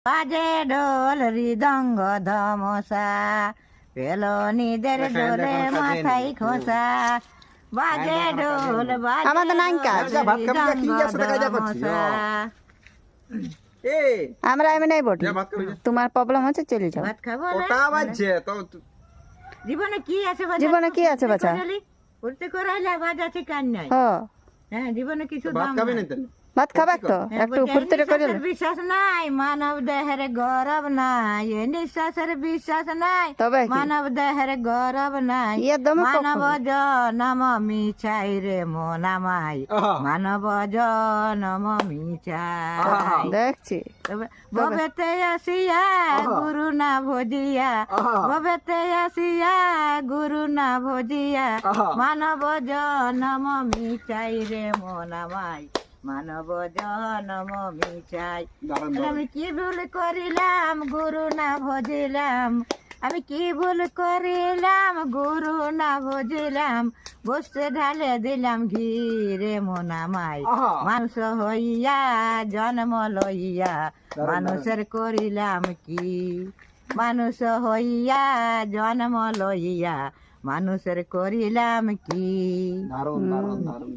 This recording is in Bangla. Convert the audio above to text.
বাজে ঢোল হৃদঙ্গ ধমসা পেল নিদের ডোলে মাথায় খোসা বাজে ঢোল বাজে আমাদের নাই কাজ। আমরা এমনি নাই বটি তোমার প্রবলেম হচ্ছে চলে যাও। ভাত খাবো না? ওটা বাজছে তো জীবনে কি আছে বাজা? জীবনে কি আছে বাছা? উঠতে করাইলে বাজাছে কান নাই। হ্যাঁ জীবনে কিছু ভাত দাম খাবি নাই। না তাহলে ভাত খাবে তো একটু ফুর্তি করে নিঃশ্বাসের বিশ্বাস নাই, মানব দেহের গৌরব নাই। এ নিঃশ্বাসের বিশ্বাস নাই, তবে কি? মানব দেহের গৌরব নাই। ইয়ে দমে মানব জনম মিছাই রে মনামাই, মানব জনম মিছাই। দেখছি তবে ভবেতে আসিয়া গুরু না ভজিয়া, ভবেতে আসিয়া গুরু না ভজিয়া, মানব জনম মিছাই রে মনামাই, মানব জনম মিছাই। আমি কি ভুল করিলাম গুরু না ভজিলাম, আমি কি ভুল করিলাম গুরু না ভজিলাম, বসতে ঢালে দিলাম ঘিরে মনামাই। মানুষ হইয়া জন্ম লইয়া মানুষের করিলাম কি, মানুষ হইয়া জন্ম লইয়া মানুষের করিলাম কি। দারুণ দারুণ দারুণ